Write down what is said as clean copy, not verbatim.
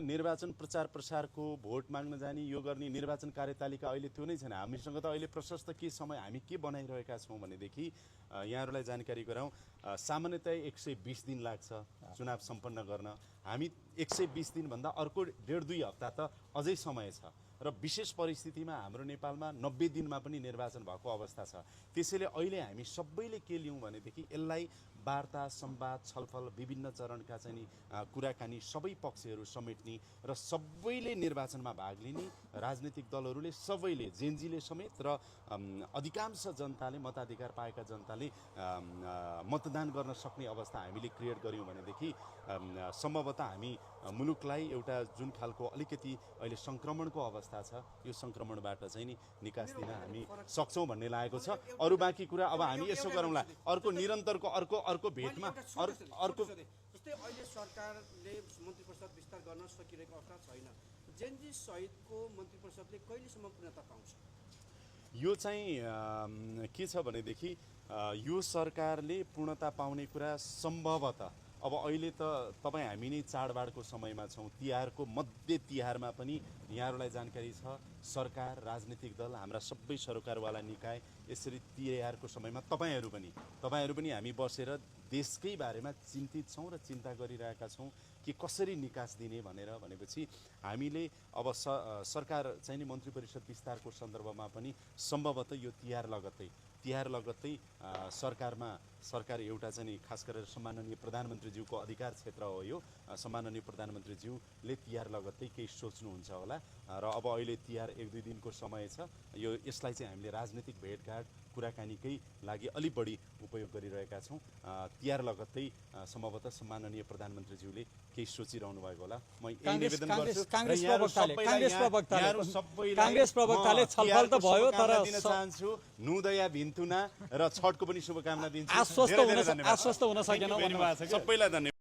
निर्वाचन प्रचार प्रसारको भोट माग्न जाने यो गर्ने निर्वाचन कार्यतालिका अहिले त्यो नै छैन। हामीसँग त अहिले प्रशस्त के समय हामी के बनाइरहेका छौँ भनेदेखि यहाँहरूलाई जानकारी गराउँ, सामान्यतया 120 दिन लाग्छ चुनाव सम्पन्न गर्न। हामी 120 दिनभन्दा अर्को 1.5-2 हप्ता त अझै समय छ र विशेष परिस्थितिमा हाम्रो नेपालमा 90 दिनमा पनि निर्वाचन भएको अवस्था छ। त्यसैले अहिले हामी सबैले के लियौँ भनेदेखि यसलाई वार्ता, संवाद, छलफल, विभिन्न चरणका चाहिँ कुराकानी सबै पक्षहरू समेट्ने र सबैले निर्वाचनमा भाग लिने, राजनीतिक दलहरूले सबैले, जेनजीले समेत र अधिकांश जनताले, मताधिकार पाएका जनताले मतदान गर्न सक्ने अवस्था हामीले क्रिएट गर्यौँ भनेदेखि सम्भवतः हामी मुलुकलाई एउटा जुन खालको अलिकति अहिले सङ्क्रमणको अवस्था छ, यो सङ्क्रमणबाट चाहिँ नि निकास दिन हामी सक्छौँ भन्ने लागेको छ। अरू बाँकी कुरा अब हामी यसो गरौँला, अर्को निरन्तरको अर्को भेटमा अर्को जस्तै अहिले सरकारले मन्त्री परिषद विस्तार गर्न सकिरहेको अवस्था छैन। जेनजी सहितको मन्त्री परिषदले कहिलेसम्म पूर्णता पाउँछ? यो चाहिँ के छ भनेदेखि यो सरकारले पूर्णता पाउने कुरा सम्भवतः अब अहिले त तपाईँ हामी नै चाडबाडको समयमा छौँ, तिहारको मध्य तिहारमा पनि यहाँहरूलाई जानकारी छ सरकार, राजनीतिक दल, हाम्रा सबै सरकारवाला निकाय यसरी तिहारको समयमा तपाईँहरू पनि हामी बसेर देशकै बारेमा चिन्तित छौँ र चिन्ता गरिरहेका छौँ कि कसरी निकास दिने भनेपछि हामीले अब सरकार चाहिँ नि मन्त्री परिषद विस्तारको सन्दर्भमा पनि सम्भवतः यो तिहार लगत्तै सरकार एउटा चाहिँ खास गरेर सम्माननीय प्रधानमन्त्रीज्यूको अधिकार क्षेत्र हो यो। सम्माननीय प्रधानमन्त्रीज्यूले तिहार लगत्तै केही सोच्नुहुन्छ होला र अब अहिले तिहार 1-2 दिनको समय छ। यसलाई चाहिँ हामीले राजनीतिक भेटघाट कुराकानीकै लागि अलि बढी उपयोग गरिरहेका छौँ। तिहार लगत्तै सम्भवतः सम्माननीय प्रधानमन्त्रीज्यूले केही सोचिरहनु भएको होला। म यही निवेदन गर्छु। कांग्रेस प्रवक्ताले छलफल त भयो तर दिन चाहन्छु नुदया भिन्तुना र छठको पनि शुभकामना दिन्छु। आश्वस्त हुन सकेन। सबैलाई धन्यवाद।